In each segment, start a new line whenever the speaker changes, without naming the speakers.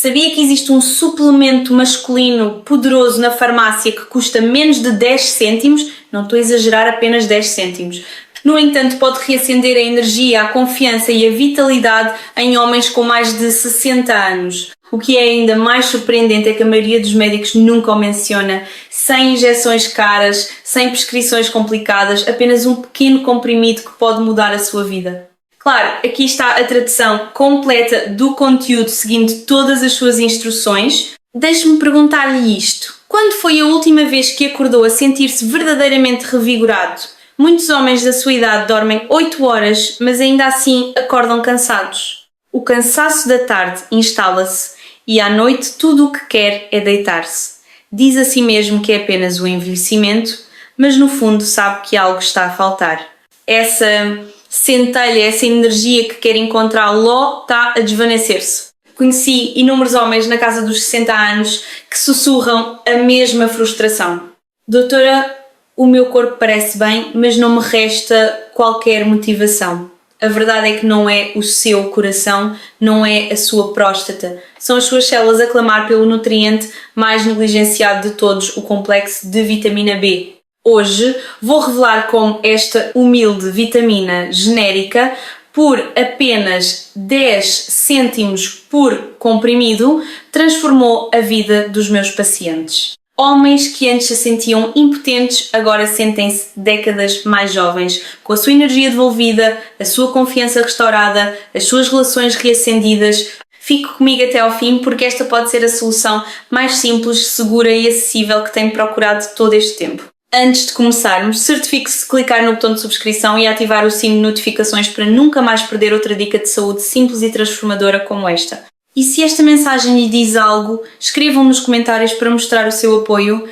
Sabia que existe um suplemento masculino poderoso na farmácia que custa menos de 10 cêntimos? Não estou a exagerar, apenas 10 cêntimos. No entanto, pode reacender a energia, a confiança e a vitalidade em homens com mais de 60 anos. O que é ainda mais surpreendente é que a maioria dos médicos nunca o menciona. Sem injeções caras, sem prescrições complicadas, apenas um pequeno comprimido que pode mudar a sua vida. Claro, aqui está a tradução completa do conteúdo seguindo todas as suas instruções. Deixe-me perguntar-lhe isto. Quando foi a última vez que acordou a sentir-se verdadeiramente revigorado? Muitos homens da sua idade dormem 8 horas, mas ainda assim acordam cansados. O cansaço da tarde instala-se e à noite tudo o que quer é deitar-se. Diz a si mesmo que é apenas o envelhecimento, mas no fundo sabe que algo está a faltar. Essa centelha, essa energia que quer encontrar lá está a desvanecer-se. Conheci inúmeros homens na casa dos 60 anos que sussurram a mesma frustração. Doutora, o meu corpo parece bem, mas não me resta qualquer motivação. A verdade é que não é o seu coração, não é a sua próstata. São as suas células a clamar pelo nutriente mais negligenciado de todos, o complexo de vitamina B. Hoje vou revelar como esta humilde vitamina genérica, por apenas 10 cêntimos por comprimido, transformou a vida dos meus pacientes. Homens que antes se sentiam impotentes, agora sentem-se décadas mais jovens, com a sua energia devolvida, a sua confiança restaurada, as suas relações reacendidas. Fique comigo até ao fim porque esta pode ser a solução mais simples, segura e acessível que tenho procurado todo este tempo. Antes de começarmos, certifique-se de clicar no botão de subscrição e ativar o sino de notificações para nunca mais perder outra dica de saúde simples e transformadora como esta. E se esta mensagem lhe diz algo, escrevam nos comentários para mostrar o seu apoio.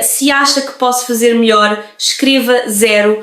Se acha que posso fazer melhor, escreva 0.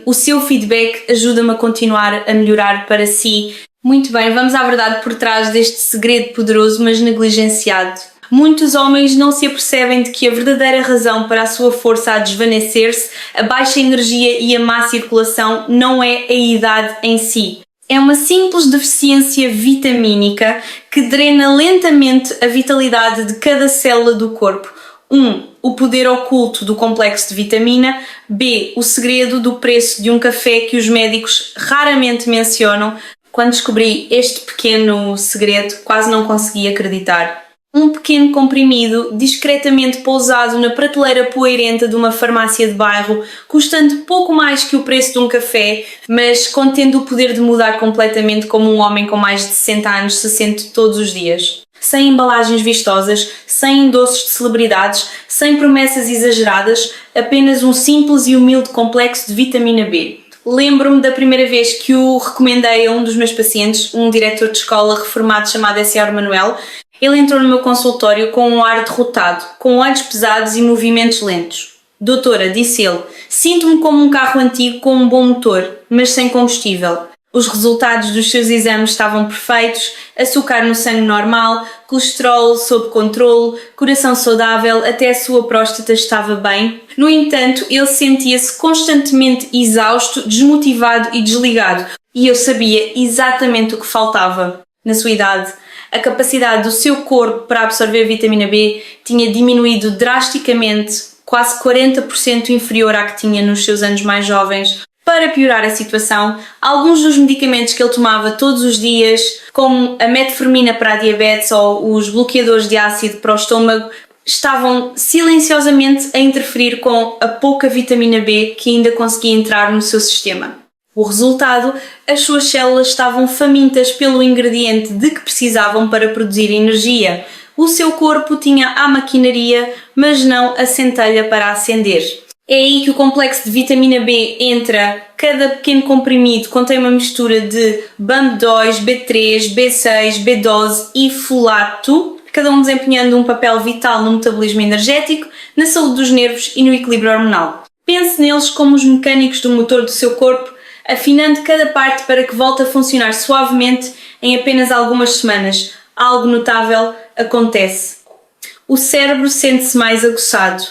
O seu feedback ajuda-me a continuar a melhorar para si. Muito bem, vamos à verdade por trás deste segredo poderoso, mas negligenciado. Muitos homens não se apercebem de que a verdadeira razão para a sua força a desvanecer-se, a baixa energia e a má circulação não é a idade em si. É uma simples deficiência vitamínica que drena lentamente a vitalidade de cada célula do corpo. 1. O poder oculto do complexo de vitamina. B. O segredo do preço de um café que os médicos raramente mencionam. Quando descobri este pequeno segredo, quase não consegui acreditar. Um pequeno comprimido, discretamente pousado na prateleira poeirenta de uma farmácia de bairro, custando pouco mais que o preço de um café, mas contendo o poder de mudar completamente como um homem com mais de 60 anos se sente todos os dias. Sem embalagens vistosas, sem endossos de celebridades, sem promessas exageradas, apenas um simples e humilde complexo de vitamina B. Lembro-me da primeira vez que o recomendei a um dos meus pacientes, um diretor de escola reformado chamado Sr. Manuel. Ele entrou no meu consultório com um ar derrotado, com olhos pesados e movimentos lentos. Doutora, disse ele, sinto-me como um carro antigo com um bom motor, mas sem combustível. Os resultados dos seus exames estavam perfeitos, açúcar no sangue normal, colesterol sob controle, coração saudável, até a sua próstata estava bem. No entanto, ele sentia-se constantemente exausto, desmotivado e desligado. E eu sabia exatamente o que faltava. Na sua idade, a capacidade do seu corpo para absorver vitamina B tinha diminuído drasticamente, quase 40% inferior à que tinha nos seus anos mais jovens. Para piorar a situação, alguns dos medicamentos que ele tomava todos os dias, como a metformina para a diabetes ou os bloqueadores de ácido para o estômago, estavam silenciosamente a interferir com a pouca vitamina B que ainda conseguia entrar no seu sistema. O resultado, as suas células estavam famintas pelo ingrediente de que precisavam para produzir energia. O seu corpo tinha a maquinaria, mas não a centelha para acender. É aí que o complexo de vitamina B entra. Cada pequeno comprimido contém uma mistura de BAM2, B3, B6, B12 e folato, cada um desempenhando um papel vital no metabolismo energético, na saúde dos nervos e no equilíbrio hormonal. Pense neles como os mecânicos do motor do seu corpo, afinando cada parte para que volte a funcionar suavemente em apenas algumas semanas. Algo notável acontece. O cérebro sente-se mais aguçado.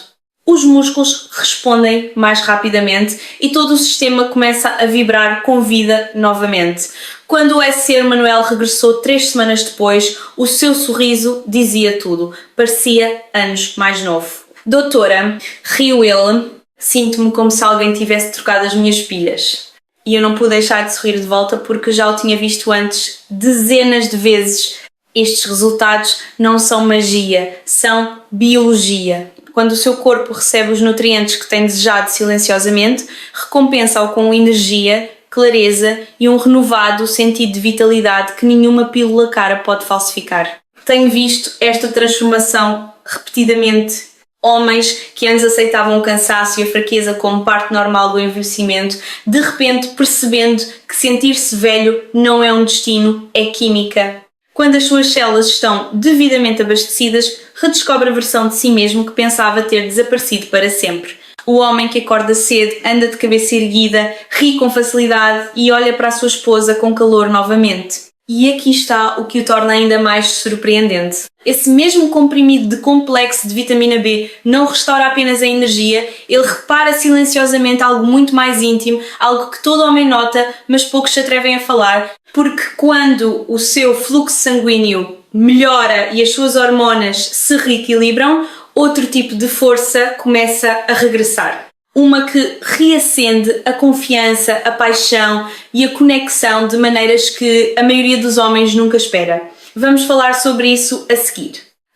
Os músculos respondem mais rapidamente e todo o sistema começa a vibrar com vida novamente. Quando o SR Manuel regressou 3 semanas depois, o seu sorriso dizia tudo. Parecia anos mais novo. Doutora, riu ele, sinto-me como se alguém tivesse trocado as minhas pilhas. E eu não pude deixar de sorrir de volta porque já o tinha visto antes dezenas de vezes. Estes resultados não são magia, são biologia. Quando o seu corpo recebe os nutrientes que tem desejado silenciosamente, recompensa-o com energia, clareza e um renovado sentido de vitalidade que nenhuma pílula cara pode falsificar. Tenho visto esta transformação repetidamente. Homens que antes aceitavam o cansaço e a fraqueza como parte normal do envelhecimento, de repente percebendo que sentir-se velho não é um destino, é química. Quando as suas células estão devidamente abastecidas, redescobre a versão de si mesmo que pensava ter desaparecido para sempre. O homem que acorda cedo, anda de cabeça erguida, ri com facilidade e olha para a sua esposa com calor novamente. E aqui está o que o torna ainda mais surpreendente. Esse mesmo comprimido de complexo de vitamina B não restaura apenas a energia, ele repara silenciosamente algo muito mais íntimo, algo que todo homem nota, mas poucos se atrevem a falar, porque quando o seu fluxo sanguíneo melhora e as suas hormonas se reequilibram, outro tipo de força começa a regressar. Uma que reacende a confiança, a paixão e a conexão de maneiras que a maioria dos homens nunca espera. Vamos falar sobre isso a seguir.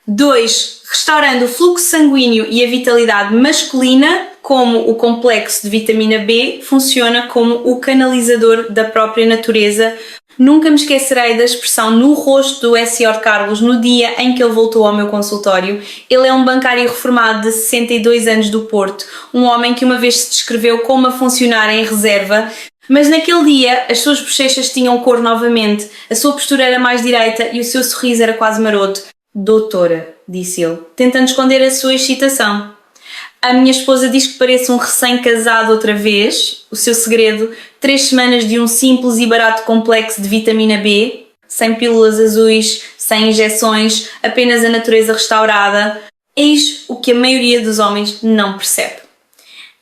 2. Restaurando o fluxo sanguíneo e a vitalidade masculina, como o complexo de vitamina B funciona como o canalizador da própria natureza. Nunca me esquecerei da expressão no rosto do Sr. Carlos no dia em que ele voltou ao meu consultório. Ele é um bancário reformado de 62 anos do Porto, um homem que uma vez se descreveu como a funcionar em reserva, mas naquele dia as suas bochechas tinham cor novamente, a sua postura era mais direita e o seu sorriso era quase maroto. Doutora, disse ele, tentando esconder a sua excitação. A minha esposa diz que pareço um recém-casado outra vez. O seu segredo, 3 semanas de um simples e barato complexo de vitamina B, sem pílulas azuis, sem injeções, apenas a natureza restaurada. Eis o que a maioria dos homens não percebe.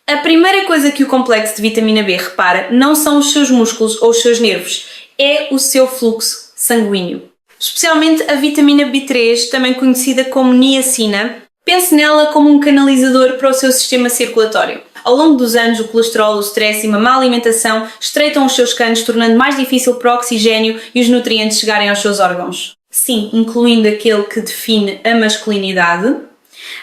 A primeira coisa que o complexo de vitamina B repara não são os seus músculos ou os seus nervos, é o seu fluxo sanguíneo. Especialmente a vitamina B3, também conhecida como niacina. Pense nela como um canalizador para o seu sistema circulatório. Ao longo dos anos, o colesterol, o stress e uma má alimentação estreitam os seus canos, tornando mais difícil para o oxigênio e os nutrientes chegarem aos seus órgãos. Sim, incluindo aquele que define a masculinidade.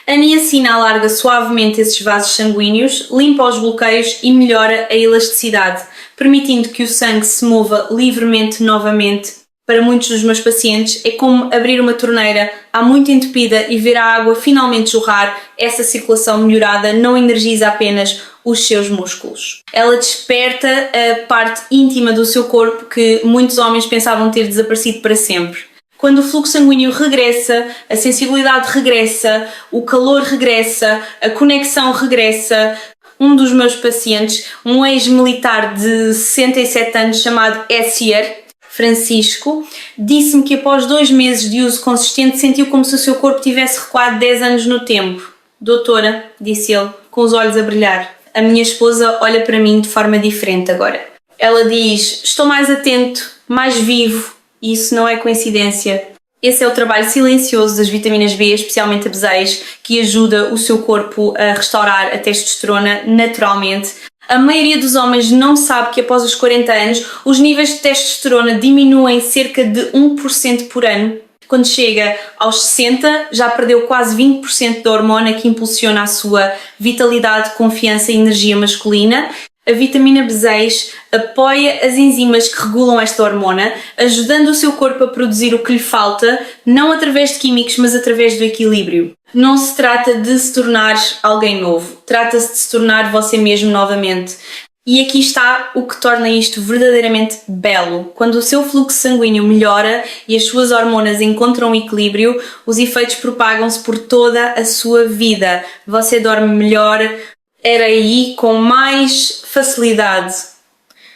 A niacina alarga suavemente esses vasos sanguíneos, limpa os bloqueios e melhora a elasticidade, permitindo que o sangue se mova livremente novamente. Para muitos dos meus pacientes é como abrir uma torneira há muito entupida e ver a água finalmente jorrar. Essa circulação melhorada não energiza apenas os seus músculos. Ela desperta a parte íntima do seu corpo que muitos homens pensavam ter desaparecido para sempre. Quando o fluxo sanguíneo regressa, a sensibilidade regressa, o calor regressa, a conexão regressa. Um dos meus pacientes, um ex-militar de 67 anos chamado Essier, Francisco, disse-me que após 2 meses de uso consistente sentiu como se o seu corpo tivesse recuado 10 anos no tempo. Doutora, disse ele, com os olhos a brilhar, a minha esposa olha para mim de forma diferente agora. Ela diz, estou mais atento, mais vivo, e isso não é coincidência. Esse é o trabalho silencioso das vitaminas B, especialmente a B6, que ajuda o seu corpo a restaurar a testosterona naturalmente. A maioria dos homens não sabe que após os 40 anos os níveis de testosterona diminuem cerca de 1% por ano. Quando chega aos 60 já perdeu quase 20% da hormona que impulsiona a sua vitalidade, confiança e energia masculina. A vitamina B6 apoia as enzimas que regulam esta hormona, ajudando o seu corpo a produzir o que lhe falta, não através de químicos, mas através do equilíbrio. Não se trata de se tornar alguém novo, trata-se de se tornar você mesmo novamente. E aqui está o que torna isto verdadeiramente belo. Quando o seu fluxo sanguíneo melhora e as suas hormonas encontram equilíbrio, os efeitos propagam-se por toda a sua vida. Você dorme melhor, era aí com mais facilidade.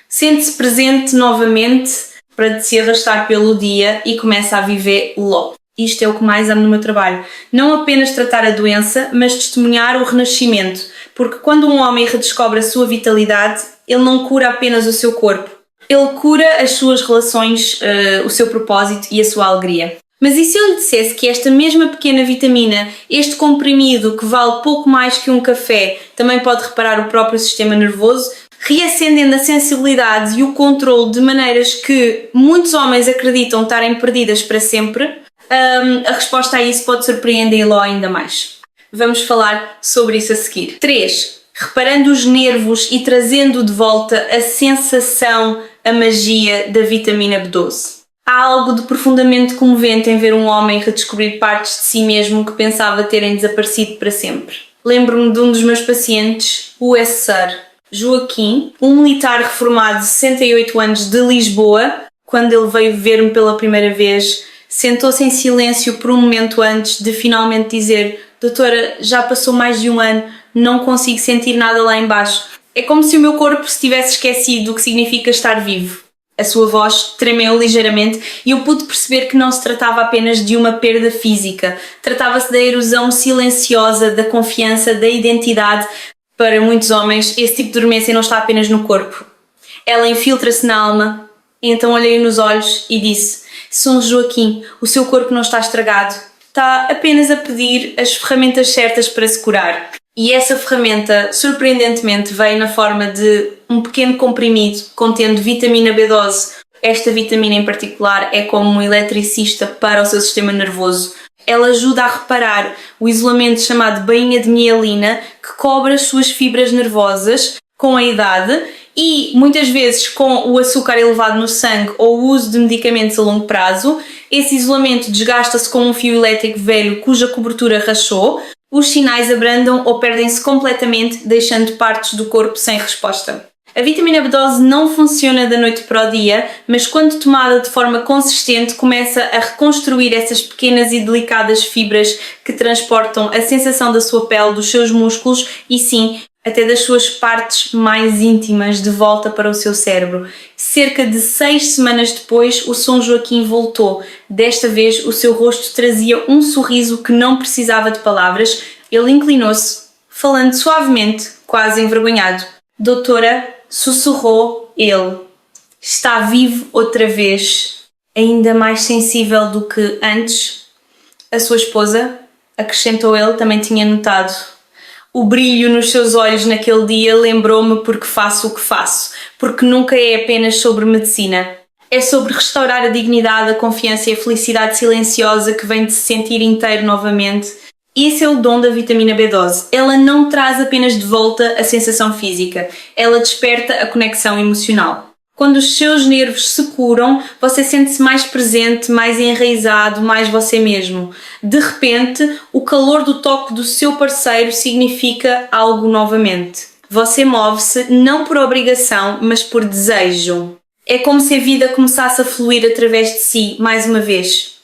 Sente-se presente novamente para se arrastar pelo dia e começa a viver logo. Isto é o que mais amo no meu trabalho. Não apenas tratar a doença, mas testemunhar o renascimento. Porque quando um homem redescobre a sua vitalidade, ele não cura apenas o seu corpo. Ele cura as suas relações, o seu propósito e a sua alegria. Mas e se eu lhe dissesse que esta mesma pequena vitamina, este comprimido que vale pouco mais que um café, também pode reparar o próprio sistema nervoso, reacendendo a sensibilidade e o controle de maneiras que muitos homens acreditam estarem perdidas para sempre? A resposta a isso pode surpreendê-lo ainda mais. Vamos falar sobre isso a seguir. 3. Reparando os nervos e trazendo de volta a sensação, a magia da vitamina B12. Há algo de profundamente comovente em ver um homem redescobrir partes de si mesmo que pensava terem desaparecido para sempre. Lembro-me de um dos meus pacientes, o Sr. Joaquim, um militar reformado de 68 anos de Lisboa. Quando ele veio ver-me pela primeira vez, sentou-se em silêncio por um momento antes de finalmente dizer: doutora, já passou mais de um ano, não consigo sentir nada lá embaixo. É como se o meu corpo se tivesse esquecido do que significa estar vivo. A sua voz tremeu ligeiramente e eu pude perceber que não se tratava apenas de uma perda física. Tratava-se da erosão silenciosa da confiança, da identidade. Para muitos homens, esse tipo de dormência não está apenas no corpo. Ela infiltra-se na alma. Então olhei-o nos olhos e disse: Sr. Joaquim, o seu corpo não está estragado. Está apenas a pedir as ferramentas certas para se curar. E essa ferramenta, surpreendentemente, veio na forma de um pequeno comprimido contendo vitamina B12. Esta vitamina em particular é como um eletricista para o seu sistema nervoso. Ela ajuda a reparar o isolamento chamado bainha de mielina, que cobre as suas fibras nervosas com a idade e, muitas vezes, com o açúcar elevado no sangue ou o uso de medicamentos a longo prazo. Esse isolamento desgasta-se como um fio elétrico velho cuja cobertura rachou. Os sinais abrandam ou perdem-se completamente, deixando partes do corpo sem resposta. A vitamina B12 não funciona da noite para o dia, mas quando tomada de forma consistente começa a reconstruir essas pequenas e delicadas fibras que transportam a sensação da sua pele, dos seus músculos e sim, até das suas partes mais íntimas de volta para o seu cérebro. Cerca de 6 semanas depois, o Sr. Joaquim voltou. Desta vez, o seu rosto trazia um sorriso que não precisava de palavras. Ele inclinou-se, falando suavemente, quase envergonhado. Doutora, sussurrou ele, está vivo outra vez, ainda mais sensível do que antes. A sua esposa, acrescentou ele, também tinha notado. O brilho nos seus olhos naquele dia lembrou-me porque faço o que faço, porque nunca é apenas sobre medicina. É sobre restaurar a dignidade, a confiança e a felicidade silenciosa que vem de se sentir inteiro novamente. Esse é o dom da vitamina B12. Ela não traz apenas de volta a sensação física, ela desperta a conexão emocional. Quando os seus nervos se curam, você sente-se mais presente, mais enraizado, mais você mesmo. De repente, o calor do toque do seu parceiro significa algo novamente. Você move-se não por obrigação, mas por desejo. É como se a vida começasse a fluir através de si, mais uma vez.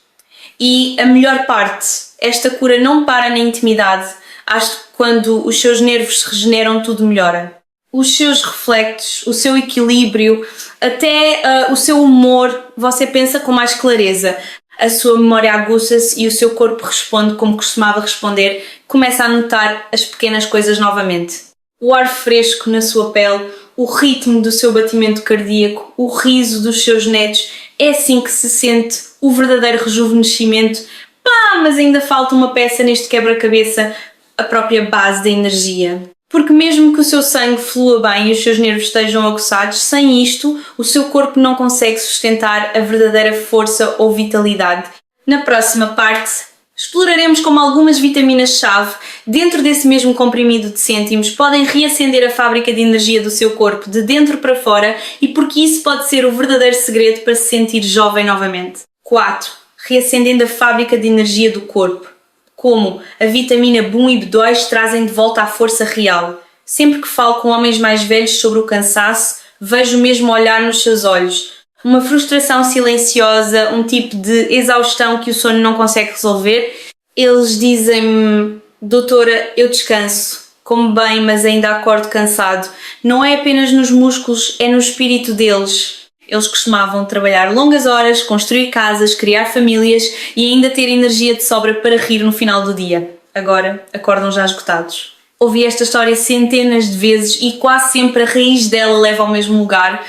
E a melhor parte, esta cura não para na intimidade. Acho que quando os seus nervos se regeneram, tudo melhora. Os seus reflexos, o seu equilíbrio, até o seu humor, você pensa com mais clareza. A sua memória aguça-se e o seu corpo responde como costumava responder. Começa a notar as pequenas coisas novamente. O ar fresco na sua pele, o ritmo do seu batimento cardíaco, o riso dos seus netos. É assim que se sente o verdadeiro rejuvenescimento. Pá, mas ainda falta uma peça neste quebra-cabeça, a própria base da energia. Porque mesmo que o seu sangue flua bem e os seus nervos estejam aguçados, sem isto, o seu corpo não consegue sustentar a verdadeira força ou vitalidade. Na próxima parte, exploraremos como algumas vitaminas-chave, dentro desse mesmo comprimido de cêntimos, podem reacender a fábrica de energia do seu corpo de dentro para fora e porque isso pode ser o verdadeiro segredo para se sentir jovem novamente. 4. Reacendendo a fábrica de energia do corpo. Como a vitamina B1 e B2 trazem de volta a força real. Sempre que falo com homens mais velhos sobre o cansaço, vejo o mesmo olhar nos seus olhos. Uma frustração silenciosa, um tipo de exaustão que o sono não consegue resolver. Eles dizem-me: doutora, eu descanso, como bem, mas ainda acordo cansado. Não é apenas nos músculos, é no espírito deles. Eles costumavam trabalhar longas horas, construir casas, criar famílias e ainda ter energia de sobra para rir no final do dia. Agora, acordam já esgotados. Ouvi esta história centenas de vezes e quase sempre a raiz dela leva ao mesmo lugar.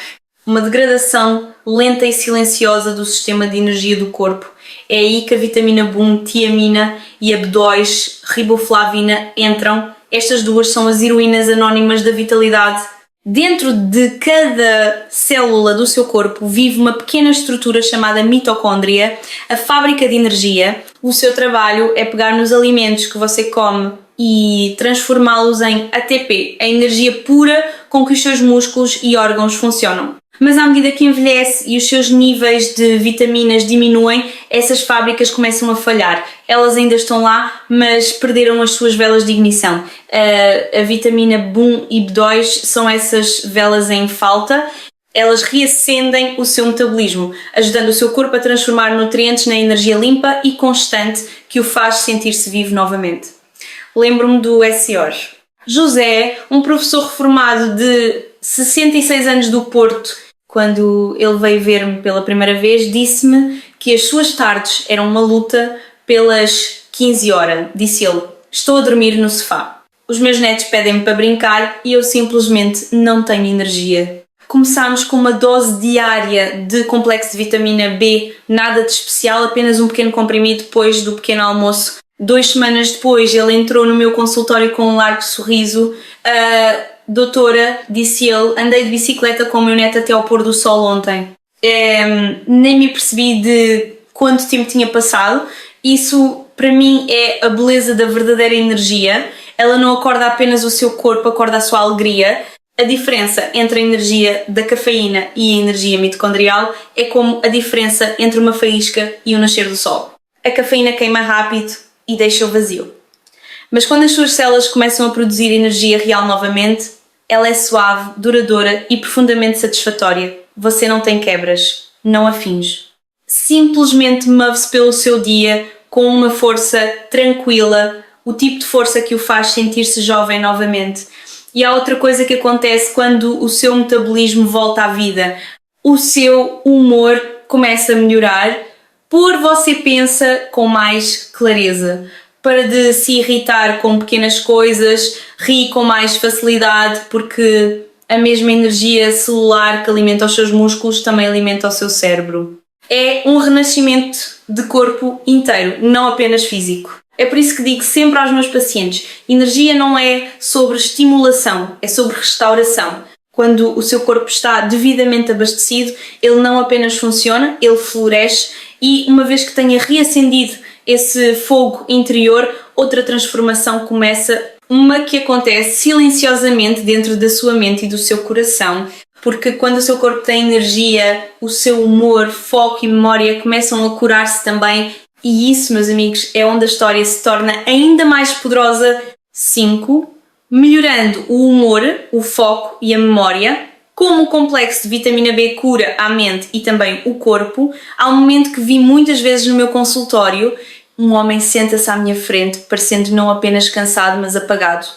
uma degradação lenta e silenciosa do sistema de energia do corpo. É aí que a vitamina B1, tiamina e a B2, riboflavina entram. Estas duas são as heroínas anónimas da vitalidade. Dentro de cada célula do seu corpo vive uma pequena estrutura chamada mitocôndria, a fábrica de energia. O seu trabalho é pegar nos alimentos que você come e transformá-los em ATP, a energia pura com que os seus músculos e órgãos funcionam. Mas à medida que envelhece e os seus níveis de vitaminas diminuem, essas fábricas começam a falhar. Elas ainda estão lá, mas perderam as suas velas de ignição. A vitamina B1 e B2 são essas velas em falta. Elas reacendem o seu metabolismo, ajudando o seu corpo a transformar nutrientes na energia limpa e constante que o faz sentir-se vivo novamente. Lembro-me do SIOR. José, um professor reformado de 66 anos do Porto, quando ele veio ver-me pela primeira vez, disse-me que as suas tardes eram uma luta pelas 15 horas. Disse ele: estou a dormir no sofá. Os meus netos pedem-me para brincar e eu simplesmente não tenho energia. Começámos com uma dose diária de complexo de vitamina B, nada de especial, apenas um pequeno comprimido depois do pequeno almoço. 2 semanas depois ele entrou no meu consultório com um largo sorriso. Doutora, disse ele, andei de bicicleta com o meu neto até ao pôr do sol ontem. Nem me percebi de quanto tempo tinha passado. Isso, para mim, é a beleza da verdadeira energia. Ela não acorda apenas o seu corpo, acorda a sua alegria. A diferença entre a energia da cafeína e a energia mitocondrial é como a diferença entre uma faísca e o nascer do sol. A cafeína queima rápido e deixa-o vazio. Mas quando as suas células começam a produzir energia real novamente, ela é suave, duradoura e profundamente satisfatória. Você não tem quebras, não a finge. Simplesmente move-se pelo seu dia com uma força tranquila, o tipo de força que o faz sentir-se jovem novamente. E há outra coisa que acontece quando o seu metabolismo volta à vida. O seu humor começa a melhorar, você pensa com mais clareza. Para de se irritar com pequenas coisas, ri com mais facilidade, porque a mesma energia celular que alimenta os seus músculos também alimenta o seu cérebro. É um renascimento de corpo inteiro, não apenas físico. É por isso que digo sempre aos meus pacientes, energia não é sobre estimulação, é sobre restauração. Quando o seu corpo está devidamente abastecido, ele não apenas funciona, ele floresce e uma vez que tenha reacendido esse fogo interior, outra transformação começa, uma que acontece silenciosamente dentro da sua mente e do seu coração, porque quando o seu corpo tem energia, o seu humor, foco e memória começam a curar-se também, e isso, meus amigos, é onde a história se torna ainda mais poderosa. 5. Melhorando o humor, o foco e a memória. Como o complexo de vitamina B cura a mente e também o corpo, há um momento que vi muitas vezes no meu consultório. Um homem senta-se à minha frente, parecendo não apenas cansado, mas apagado.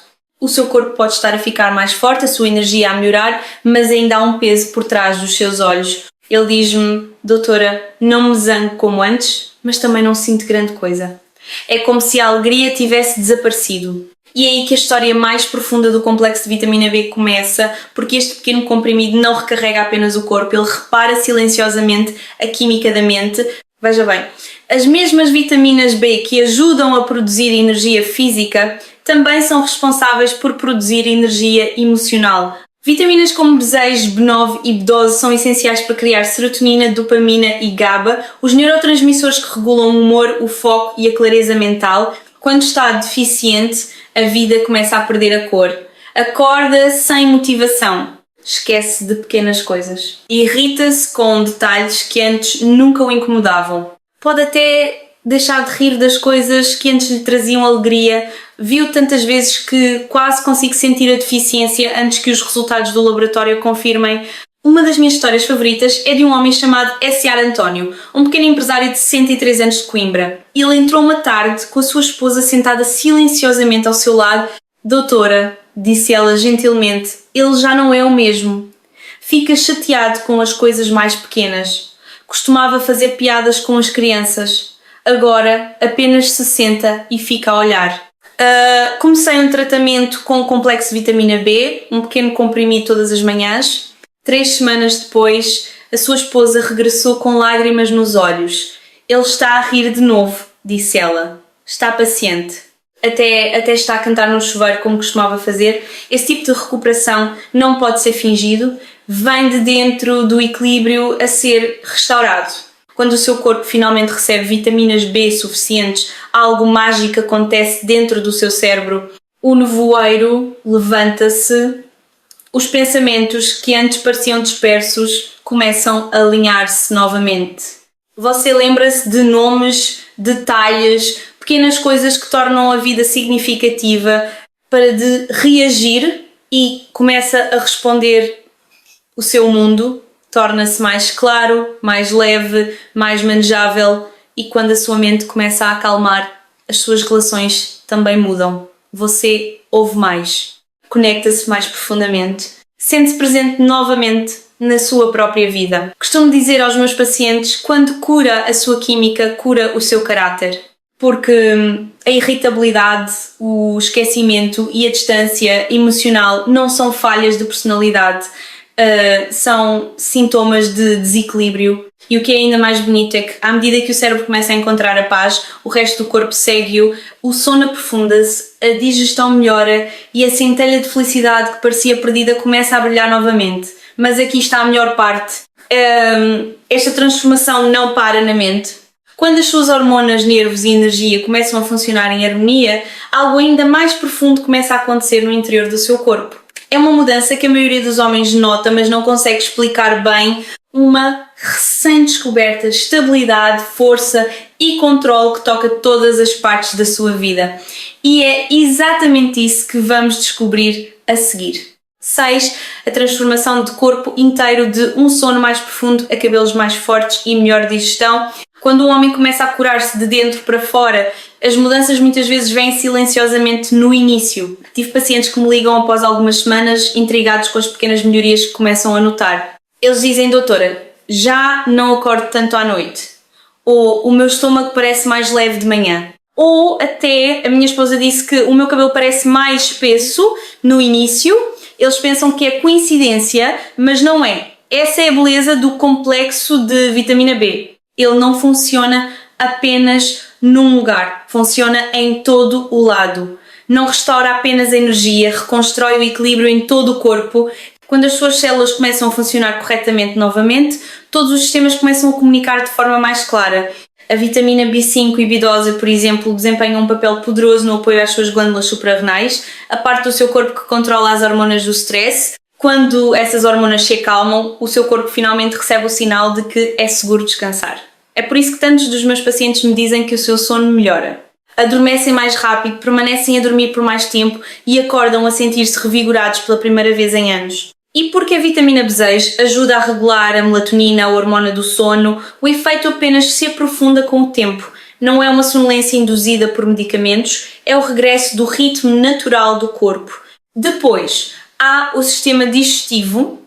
O seu corpo pode estar a ficar mais forte, a sua energia a melhorar, mas ainda há um peso por trás dos seus olhos. Ele diz-me: doutora, não me zango como antes, mas também não sinto grande coisa. É como se a alegria tivesse desaparecido. E é aí que a história mais profunda do complexo de vitamina B começa, porque este pequeno comprimido não recarrega apenas o corpo, ele repara silenciosamente a química da mente. Veja bem, as mesmas vitaminas B que ajudam a produzir energia física também são responsáveis por produzir energia emocional. Vitaminas como B6, B9 e B12 são essenciais para criar serotonina, dopamina e GABA, os neurotransmissores que regulam o humor, o foco e a clareza mental. Quando está deficiente, a vida começa a perder a cor. Acorda sem motivação. Esquece de pequenas coisas. Irrita-se com detalhes que antes nunca o incomodavam. Pode até deixar de rir das coisas que antes lhe traziam alegria. Viu tantas vezes que quase consigo sentir a deficiência antes que os resultados do laboratório confirmem. Uma das minhas histórias favoritas é de um homem chamado S.R. António, um pequeno empresário de 63 anos de Coimbra. Ele entrou uma tarde com a sua esposa sentada silenciosamente ao seu lado. Doutora, disse ela gentilmente, ele já não é o mesmo. Fica chateado com as coisas mais pequenas. Costumava fazer piadas com as crianças. Agora apenas se senta e fica a olhar. Comecei um tratamento com complexo de vitamina B, um pequeno comprimido todas as manhãs. 3 semanas depois, a sua esposa regressou com lágrimas nos olhos. Ele está a rir de novo, disse ela. Está paciente. Até está a cantar no chuveiro como costumava fazer. Esse tipo de recuperação não pode ser fingido, vem de dentro do equilíbrio a ser restaurado. Quando o seu corpo finalmente recebe vitaminas B suficientes, algo mágico acontece dentro do seu cérebro. O nevoeiro levanta-se, os pensamentos que antes pareciam dispersos começam a alinhar-se novamente. Você lembra-se de nomes, detalhes, pequenas coisas que tornam a vida significativa para de reagir e começa a responder. O seu mundo torna-se mais claro, mais leve, mais manejável e quando a sua mente começa a acalmar, as suas relações também mudam. Você ouve mais, conecta-se mais profundamente, sente-se presente novamente na sua própria vida. Costumo dizer aos meus pacientes, quando cura a sua química, cura o seu caráter. Porque a irritabilidade, o esquecimento e a distância emocional não são falhas de personalidade, são sintomas de desequilíbrio. E o que é ainda mais bonito é que, à medida que o cérebro começa a encontrar a paz, o resto do corpo segue-o, o sono aprofunda-se, a digestão melhora e a centelha de felicidade que parecia perdida começa a brilhar novamente. Mas aqui está a melhor parte. Esta transformação não para na mente. Quando as suas hormonas, nervos e energia começam a funcionar em harmonia, algo ainda mais profundo começa a acontecer no interior do seu corpo. É uma mudança que a maioria dos homens nota, mas não consegue explicar bem. Uma recém-descoberta estabilidade, força e controle que toca todas as partes da sua vida. E é exatamente isso que vamos descobrir a seguir. 6. A transformação de corpo inteiro de um sono mais profundo a cabelos mais fortes e melhor digestão. Quando o homem começa a curar-se de dentro para fora, as mudanças muitas vezes vêm silenciosamente no início. Tive pacientes que me ligam após algumas semanas, intrigados com as pequenas melhorias que começam a notar. Eles dizem, doutora, já não acordo tanto à noite. Ou o meu estômago parece mais leve de manhã. Ou até, a minha esposa disse que o meu cabelo parece mais espesso no início. Eles pensam que é coincidência, mas não é. Essa é a beleza do complexo de vitamina B. Ele não funciona apenas num lugar, funciona em todo o lado. Não restaura apenas a energia, reconstrói o equilíbrio em todo o corpo. Quando as suas células começam a funcionar corretamente novamente, todos os sistemas começam a comunicar de forma mais clara. A vitamina B5 e B12, por exemplo, desempenham um papel poderoso no apoio às suas glândulas suprarrenais, a parte do seu corpo que controla as hormonas do stress. Quando essas hormonas se acalmam, o seu corpo finalmente recebe o sinal de que é seguro descansar. É por isso que tantos dos meus pacientes me dizem que o seu sono melhora. Adormecem mais rápido, permanecem a dormir por mais tempo e acordam a sentir-se revigorados pela primeira vez em anos. E porque a vitamina B6 ajuda a regular a melatonina, a hormona do sono, o efeito apenas se aprofunda com o tempo. Não é uma sonolência induzida por medicamentos, é o regresso do ritmo natural do corpo. Depois, há o sistema digestivo,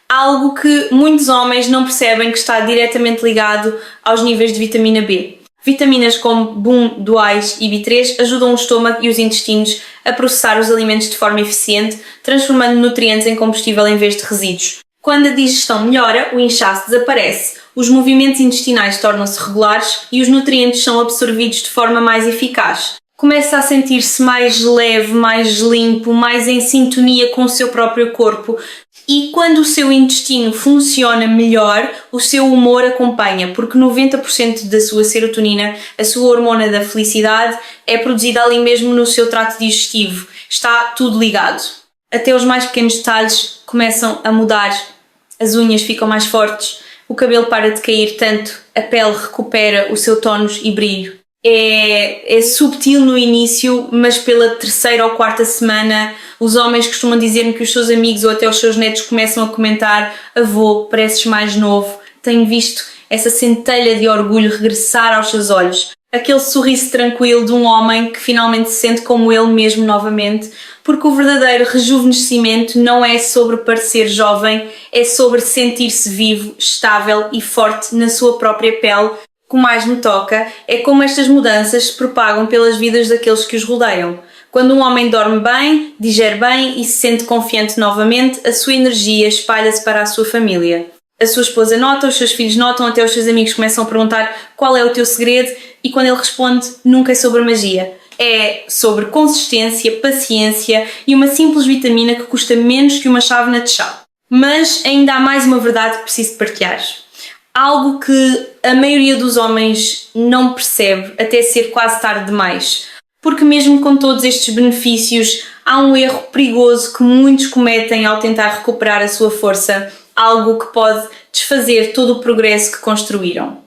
algo que muitos homens não percebem que está diretamente ligado aos níveis de vitamina B. Vitaminas como B1, B2 e B3 ajudam o estômago e os intestinos a processar os alimentos de forma eficiente, transformando nutrientes em combustível em vez de resíduos. Quando a digestão melhora, o inchaço desaparece, os movimentos intestinais tornam-se regulares e os nutrientes são absorvidos de forma mais eficaz. Começa a sentir-se mais leve, mais limpo, mais em sintonia com o seu próprio corpo. E quando o seu intestino funciona melhor, o seu humor acompanha, porque 90% da sua serotonina, a sua hormona da felicidade, é produzida ali mesmo no seu trato digestivo. Está tudo ligado. Até os mais pequenos detalhes começam a mudar. As unhas ficam mais fortes, o cabelo para de cair tanto, a pele recupera o seu tónus e brilho. É subtil no início, mas pela 3ª ou 4ª semana os homens costumam dizer-me que os seus amigos ou até os seus netos começam a comentar: avô, pareces mais novo. Tenho visto essa centelha de orgulho regressar aos seus olhos. Aquele sorriso tranquilo de um homem que finalmente se sente como ele mesmo novamente, porque o verdadeiro rejuvenescimento não é sobre parecer jovem, é sobre sentir-se vivo, estável e forte na sua própria pele. O que mais me toca é como estas mudanças se propagam pelas vidas daqueles que os rodeiam. Quando um homem dorme bem, digere bem e se sente confiante novamente, a sua energia espalha-se para a sua família. A sua esposa nota, os seus filhos notam, até os seus amigos começam a perguntar qual é o teu segredo e quando ele responde, nunca é sobre magia. É sobre consistência, paciência e uma simples vitamina que custa menos que uma chávena de chá. Mas ainda há mais uma verdade que preciso partilhar. Algo que a maioria dos homens não percebe até ser quase tarde demais. Porque mesmo com todos estes benefícios, há um erro perigoso que muitos cometem ao tentar recuperar a sua força, algo que pode desfazer todo o progresso que construíram.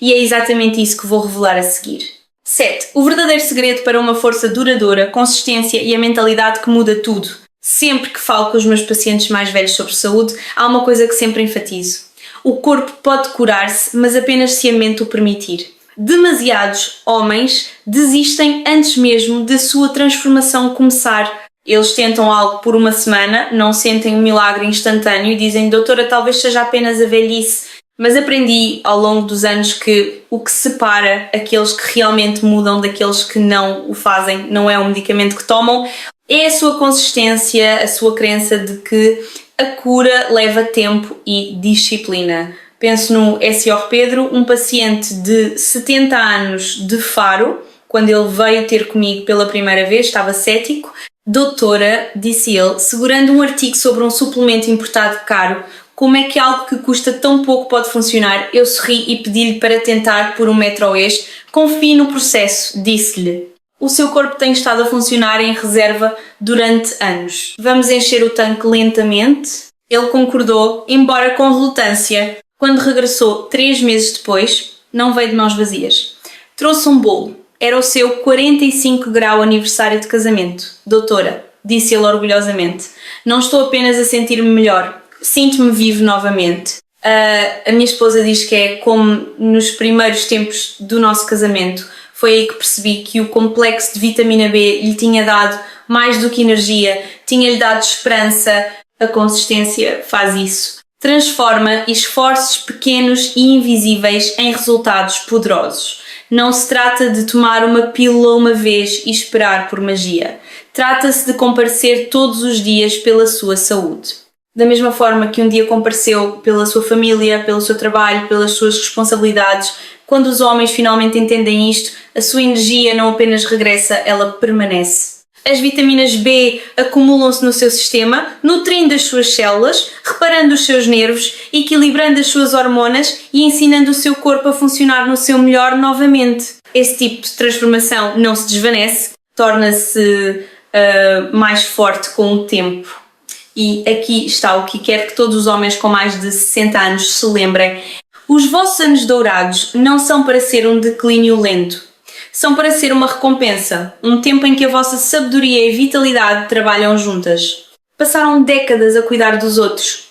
E é exatamente isso que vou revelar a seguir. 7. O verdadeiro segredo para uma força duradoura, consistência e a mentalidade que muda tudo. Sempre que falo com os meus pacientes mais velhos sobre saúde, há uma coisa que sempre enfatizo. O corpo pode curar-se, mas apenas se a mente o permitir. Demasiados homens desistem antes mesmo de sua transformação começar. Eles tentam algo por uma semana, não sentem um milagre instantâneo e dizem: doutora, talvez seja apenas a velhice. Mas aprendi ao longo dos anos que o que separa aqueles que realmente mudam daqueles que não o fazem, não é o medicamento que tomam, é a sua consistência, a sua crença de que a cura leva tempo e disciplina. Penso no Sr. Pedro, um paciente de 70 anos de Faro, quando ele veio ter comigo pela primeira vez, estava cético. Doutora, disse ele, segurando um artigo sobre um suplemento importado caro, como é que algo que custa tão pouco pode funcionar? Eu sorri e pedi-lhe para tentar por um metroês. Confie no processo, disse-lhe. O seu corpo tem estado a funcionar em reserva durante anos. Vamos encher o tanque lentamente? Ele concordou, embora com relutância. Quando regressou 3 meses depois, não veio de mãos vazias. Trouxe um bolo. Era o seu 45 grau aniversário de casamento. Doutora, disse ele orgulhosamente, não estou apenas a sentir-me melhor, sinto-me vivo novamente. A minha esposa diz que é como nos primeiros tempos do nosso casamento. Foi aí que percebi que o complexo de vitamina B lhe tinha dado mais do que energia, tinha-lhe dado esperança. A consistência faz isso. Transforma esforços pequenos e invisíveis em resultados poderosos. Não se trata de tomar uma pílula uma vez e esperar por magia. Trata-se de comparecer todos os dias pela sua saúde. Da mesma forma que um dia compareceu pela sua família, pelo seu trabalho, pelas suas responsabilidades, quando os homens finalmente entendem isto, a sua energia não apenas regressa, ela permanece. As vitaminas B acumulam-se no seu sistema, nutrindo as suas células, reparando os seus nervos, equilibrando as suas hormonas e ensinando o seu corpo a funcionar no seu melhor novamente. Esse tipo de transformação não se desvanece, torna-se mais forte com o tempo. E aqui está o que quero que todos os homens com mais de 60 anos se lembrem. Os vossos anos dourados não são para ser um declínio lento. São para ser uma recompensa, um tempo em que a vossa sabedoria e vitalidade trabalham juntas. Passaram décadas a cuidar dos outros.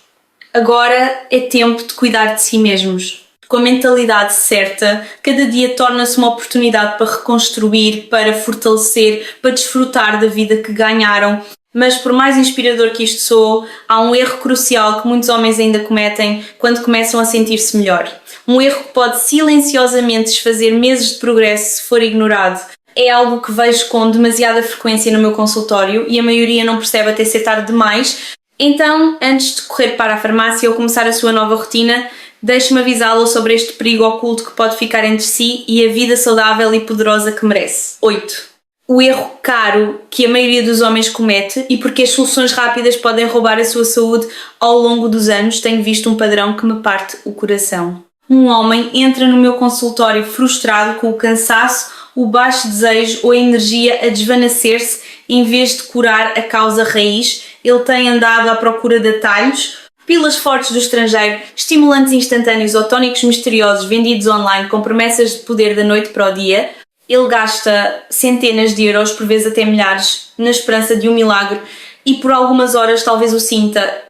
Agora é tempo de cuidar de si mesmos. Com a mentalidade certa, cada dia torna-se uma oportunidade para reconstruir, para fortalecer, para desfrutar da vida que ganharam. Mas por mais inspirador que isto soe, há um erro crucial que muitos homens ainda cometem quando começam a sentir-se melhor. Um erro que pode silenciosamente desfazer meses de progresso se for ignorado. É algo que vejo com demasiada frequência no meu consultório e a maioria não percebe até ser tarde demais. Então, antes de correr para a farmácia ou começar a sua nova rotina, deixe-me avisá-lo sobre este perigo oculto que pode ficar entre si e a vida saudável e poderosa que merece. 8. O erro caro que a maioria dos homens comete e porque as soluções rápidas podem roubar a sua saúde ao longo dos anos, tenho visto um padrão que me parte o coração. Um homem entra no meu consultório frustrado com o cansaço, o baixo desejo ou a energia a desvanecer-se em vez de curar a causa raiz. Ele tem andado à procura de atalhos, pílulas fortes do estrangeiro, estimulantes instantâneos ou tónicos misteriosos vendidos online com promessas de poder da noite para o dia. Ele gasta centenas de euros, por vezes até milhares, na esperança de um milagre e por algumas horas talvez o sinta.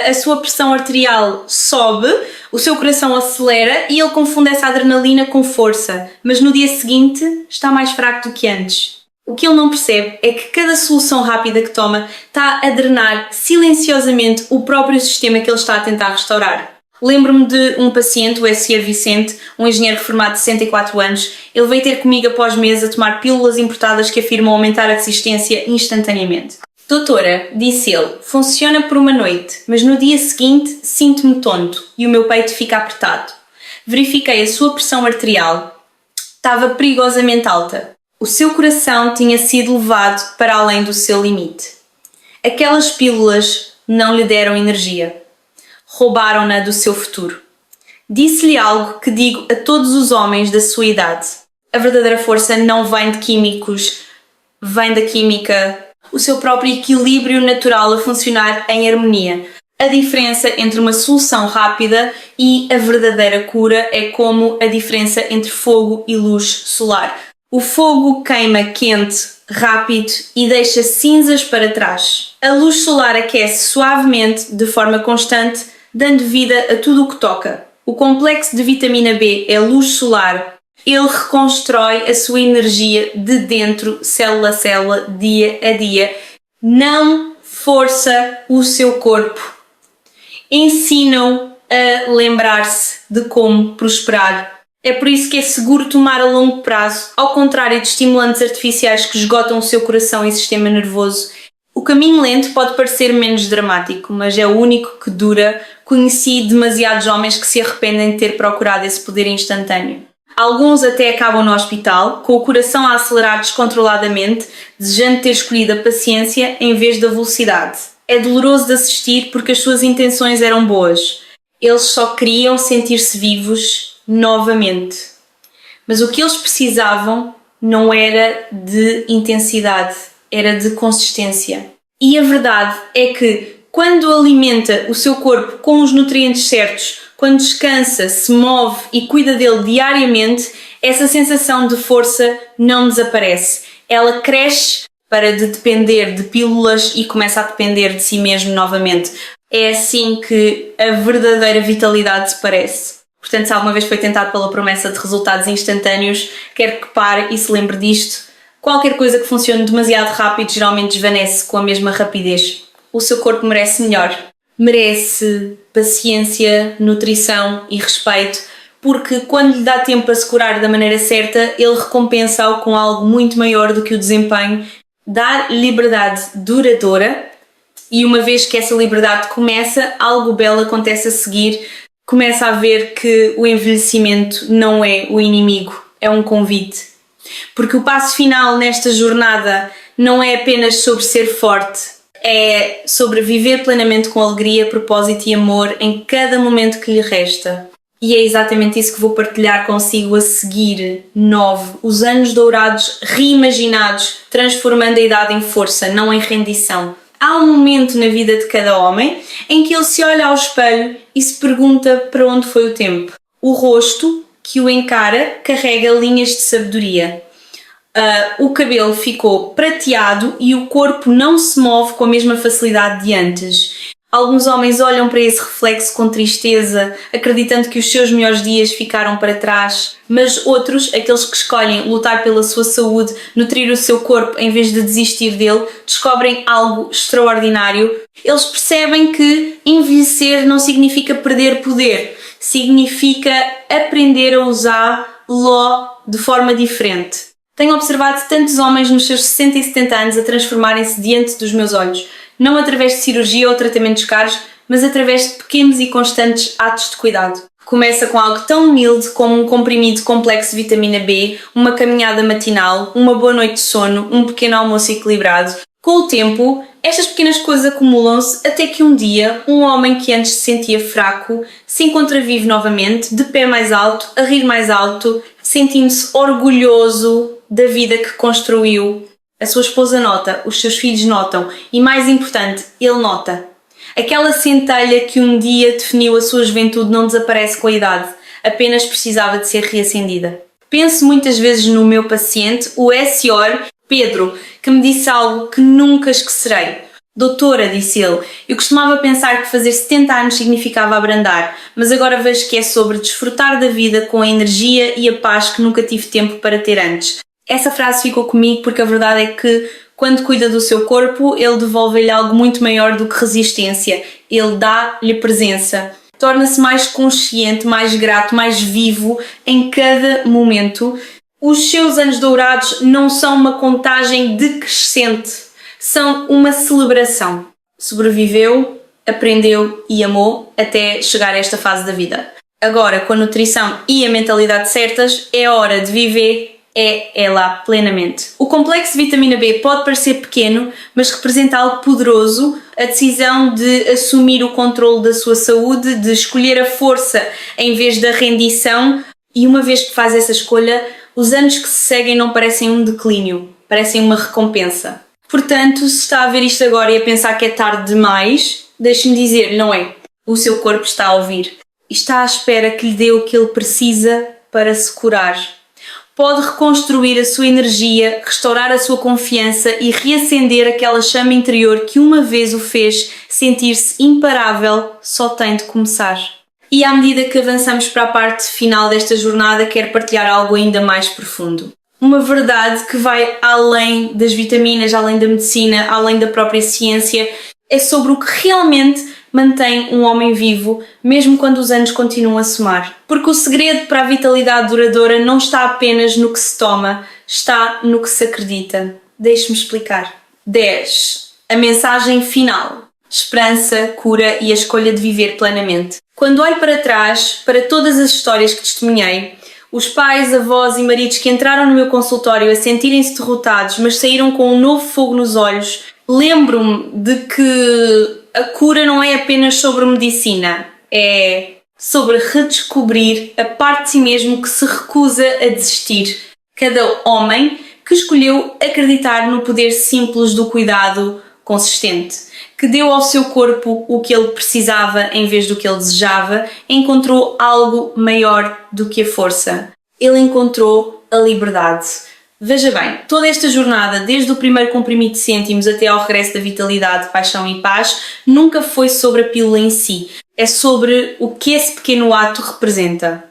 A sua pressão arterial sobe, o seu coração acelera e ele confunde essa adrenalina com força, mas no dia seguinte está mais fraco do que antes. O que ele não percebe é que cada solução rápida que toma está a drenar silenciosamente o próprio sistema que ele está a tentar restaurar. Lembro-me de um paciente, o Sr. Vicente, um engenheiro reformado de 64 anos. Ele veio ter comigo após meses a tomar pílulas importadas que afirmam aumentar a resistência instantaneamente. Doutora, disse ele, funciona por uma noite, mas no dia seguinte sinto-me tonto e o meu peito fica apertado. Verifiquei a sua pressão arterial. Estava perigosamente alta. O seu coração tinha sido levado para além do seu limite. Aquelas pílulas não lhe deram energia. Roubaram-na do seu futuro. Disse-lhe algo que digo a todos os homens da sua idade. A verdadeira força não vem de químicos, vem da química, o seu próprio equilíbrio natural a funcionar em harmonia. A diferença entre uma solução rápida e a verdadeira cura é como a diferença entre fogo e luz solar. O fogo queima quente, rápido e deixa cinzas para trás. A luz solar aquece suavemente, de forma constante, dando vida a tudo o que toca. O complexo de vitamina B é luz solar. Ele reconstrói a sua energia de dentro, célula a célula, dia a dia. Não força o seu corpo. Ensinam a lembrar-se de como prosperar. É por isso que é seguro tomar a longo prazo, ao contrário de estimulantes artificiais que esgotam o seu coração e sistema nervoso. O caminho lento pode parecer menos dramático, mas é o único que dura. Conheci demasiados homens que se arrependem de ter procurado esse poder instantâneo. Alguns até acabam no hospital, com o coração a acelerar descontroladamente, desejando ter escolhido a paciência em vez da velocidade. É doloroso de assistir porque as suas intenções eram boas. Eles só queriam sentir-se vivos novamente. Mas o que eles precisavam não era de intensidade, era de consistência. E a verdade é que quando alimenta o seu corpo com os nutrientes certos, quando descansa, se move e cuida dele diariamente, essa sensação de força não desaparece. Ela cresce para de depender de pílulas e começa a depender de si mesmo novamente. É assim que a verdadeira vitalidade se parece. Portanto, se alguma vez foi tentado pela promessa de resultados instantâneos, quero que pare e se lembre disto. Qualquer coisa que funcione demasiado rápido geralmente desvanece com a mesma rapidez. O seu corpo merece melhor. Merece paciência, nutrição e respeito, porque quando lhe dá tempo a se curar da maneira certa, ele recompensa-o com algo muito maior do que o desempenho. Dá liberdade duradoura e uma vez que essa liberdade começa, algo belo acontece a seguir. Começa a ver que o envelhecimento não é o inimigo, é um convite. Porque o passo final nesta jornada não é apenas sobre ser forte, é sobre viver plenamente com alegria, propósito e amor em cada momento que lhe resta. E é exatamente isso que vou partilhar consigo a seguir. 9. Os anos dourados reimaginados, transformando a idade em força, não em rendição. Há um momento na vida de cada homem em que ele se olha ao espelho e se pergunta para onde foi o tempo. O rosto que o encara carrega linhas de sabedoria. O cabelo ficou prateado e o corpo não se move com a mesma facilidade de antes. Alguns homens olham para esse reflexo com tristeza, acreditando que os seus melhores dias ficaram para trás, mas outros, aqueles que escolhem lutar pela sua saúde, nutrir o seu corpo em vez de desistir dele, descobrem algo extraordinário. Eles percebem que envelhecer não significa perder poder, significa aprender a usá-lo de forma diferente. Tenho observado tantos homens nos seus 60 e 70 anos a transformarem-se diante dos meus olhos, não através de cirurgia ou tratamentos caros, mas através de pequenos e constantes atos de cuidado. Começa com algo tão humilde como um comprimido complexo de vitamina B, uma caminhada matinal, uma boa noite de sono, um pequeno almoço equilibrado. Com o tempo, estas pequenas coisas acumulam-se até que um dia, um homem que antes se sentia fraco se encontra vivo novamente, de pé mais alto, a rir mais alto, sentindo-se orgulhoso da vida que construiu. A sua esposa nota, os seus filhos notam e, mais importante, ele nota. Aquela centelha que um dia definiu a sua juventude não desaparece com a idade, apenas precisava de ser reacendida. Penso muitas vezes no meu paciente, o Sr. Pedro, que me disse algo que nunca esquecerei. Doutora, disse ele, eu costumava pensar que fazer 70 anos significava abrandar, mas agora vejo que é sobre desfrutar da vida com a energia e a paz que nunca tive tempo para ter antes. Essa frase ficou comigo porque a verdade é que, quando cuida do seu corpo, ele devolve-lhe algo muito maior do que resistência. Ele dá-lhe presença. torna-se mais consciente, mais grato, mais vivo em cada momento. Os seus anos dourados não são uma contagem decrescente, são uma celebração. Sobreviveu, aprendeu e amou até chegar a esta fase da vida. Agora, com a nutrição e a mentalidade certas, é hora de viver lá plenamente. O complexo de vitamina B pode parecer pequeno, mas representa algo poderoso, a decisão de assumir o controle da sua saúde, de escolher a força em vez da rendição, e uma vez que faz essa escolha, os anos que se seguem não parecem um declínio, parecem uma recompensa. Portanto, se está a ver isto agora e a pensar que é tarde demais, deixe-me dizer, não é. O seu corpo está a ouvir. Está à espera que lhe dê o que ele precisa para se curar. Pode reconstruir a sua energia, restaurar a sua confiança e reacender aquela chama interior que uma vez o fez sentir-se imparável, só tem de começar. E à medida que avançamos para a parte final desta jornada, quero partilhar algo ainda mais profundo. Uma verdade que vai além das vitaminas, além da medicina, além da própria ciência, é sobre o que realmente mantém um homem vivo, mesmo quando os anos continuam a somar. Porque o segredo para a vitalidade duradoura não está apenas no que se toma, está no que se acredita. Deixe-me explicar. 10. A mensagem final. Esperança, cura e a escolha de viver plenamente. Quando olho para trás, para todas as histórias que testemunhei, os pais, avós e maridos que entraram no meu consultório a sentirem-se derrotados, mas saíram com um novo fogo nos olhos, lembro-me de que a cura não é apenas sobre medicina, é sobre redescobrir a parte de si mesmo que se recusa a desistir. Cada homem que escolheu acreditar no poder simples do cuidado consistente, que deu ao seu corpo o que ele precisava em vez do que ele desejava, encontrou algo maior do que a força. Ele encontrou a liberdade. Veja bem, toda esta jornada, desde o primeiro comprimido de cêntimos até ao regresso da vitalidade, paixão e paz, nunca foi sobre a pílula em si. É sobre o que esse pequeno ato representa.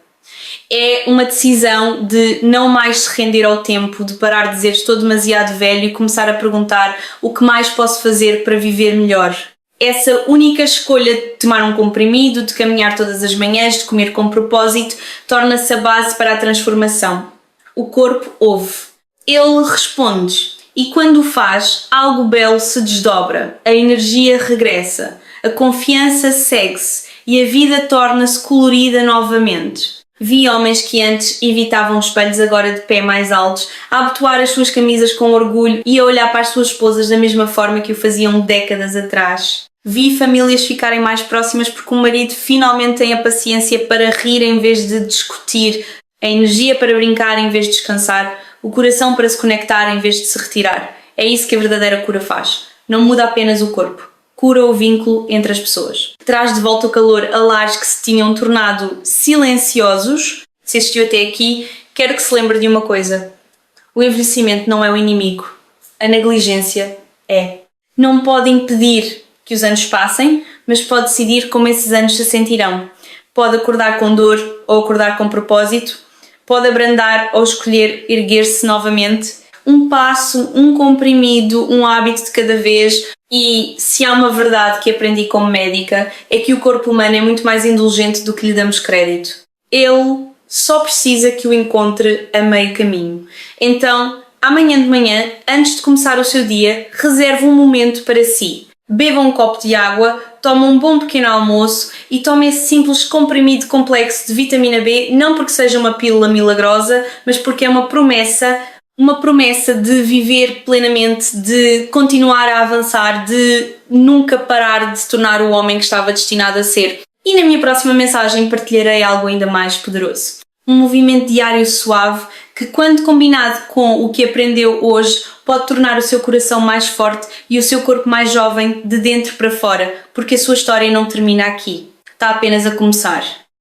É uma decisão de não mais se render ao tempo, de parar de dizer estou demasiado velho e começar a perguntar o que mais posso fazer para viver melhor. Essa única escolha de tomar um comprimido, de caminhar todas as manhãs, de comer com propósito, torna-se a base para a transformação. O corpo ouve. Ele responde. E quando o faz, algo belo se desdobra. A energia regressa. A confiança segue-se. E a vida torna-se colorida novamente. Vi homens que antes evitavam espelhos agora de pé mais altos, a abotoar as suas camisas com orgulho e a olhar para as suas esposas da mesma forma que o faziam décadas atrás. Vi famílias ficarem mais próximas porque o marido finalmente tem a paciência para rir em vez de discutir, a energia para brincar em vez de descansar, o coração para se conectar em vez de se retirar. É isso que a verdadeira cura faz. Não muda apenas o corpo. Cura o vínculo entre as pessoas. Traz de volta o calor a lares que se tinham tornado silenciosos. Se assistiu até aqui, quero que se lembre de uma coisa. O envelhecimento não é o inimigo. A negligência é. Não pode impedir que os anos passem, mas pode decidir como esses anos se sentirão. Pode acordar com dor ou acordar com propósito. Pode abrandar ou escolher erguer-se novamente. Um passo, um comprimido, um hábito de cada vez. E se há uma verdade que aprendi como médica, é que o corpo humano é muito mais indulgente do que lhe damos crédito. Ele só precisa que o encontre a meio caminho. Então, amanhã de manhã, antes de começar o seu dia, reserve um momento para si. Beba um copo de água, tome um bom pequeno almoço e tome esse simples comprimido complexo de vitamina B, não porque seja uma pílula milagrosa, mas porque é uma promessa de viver plenamente, de continuar a avançar, de nunca parar de se tornar o homem que estava destinado a ser. E na minha próxima mensagem partilharei algo ainda mais poderoso. Um movimento diário suave que, quando combinado com o que aprendeu hoje, pode tornar o seu coração mais forte e o seu corpo mais jovem de dentro para fora, porque a sua história não termina aqui. Está apenas a começar.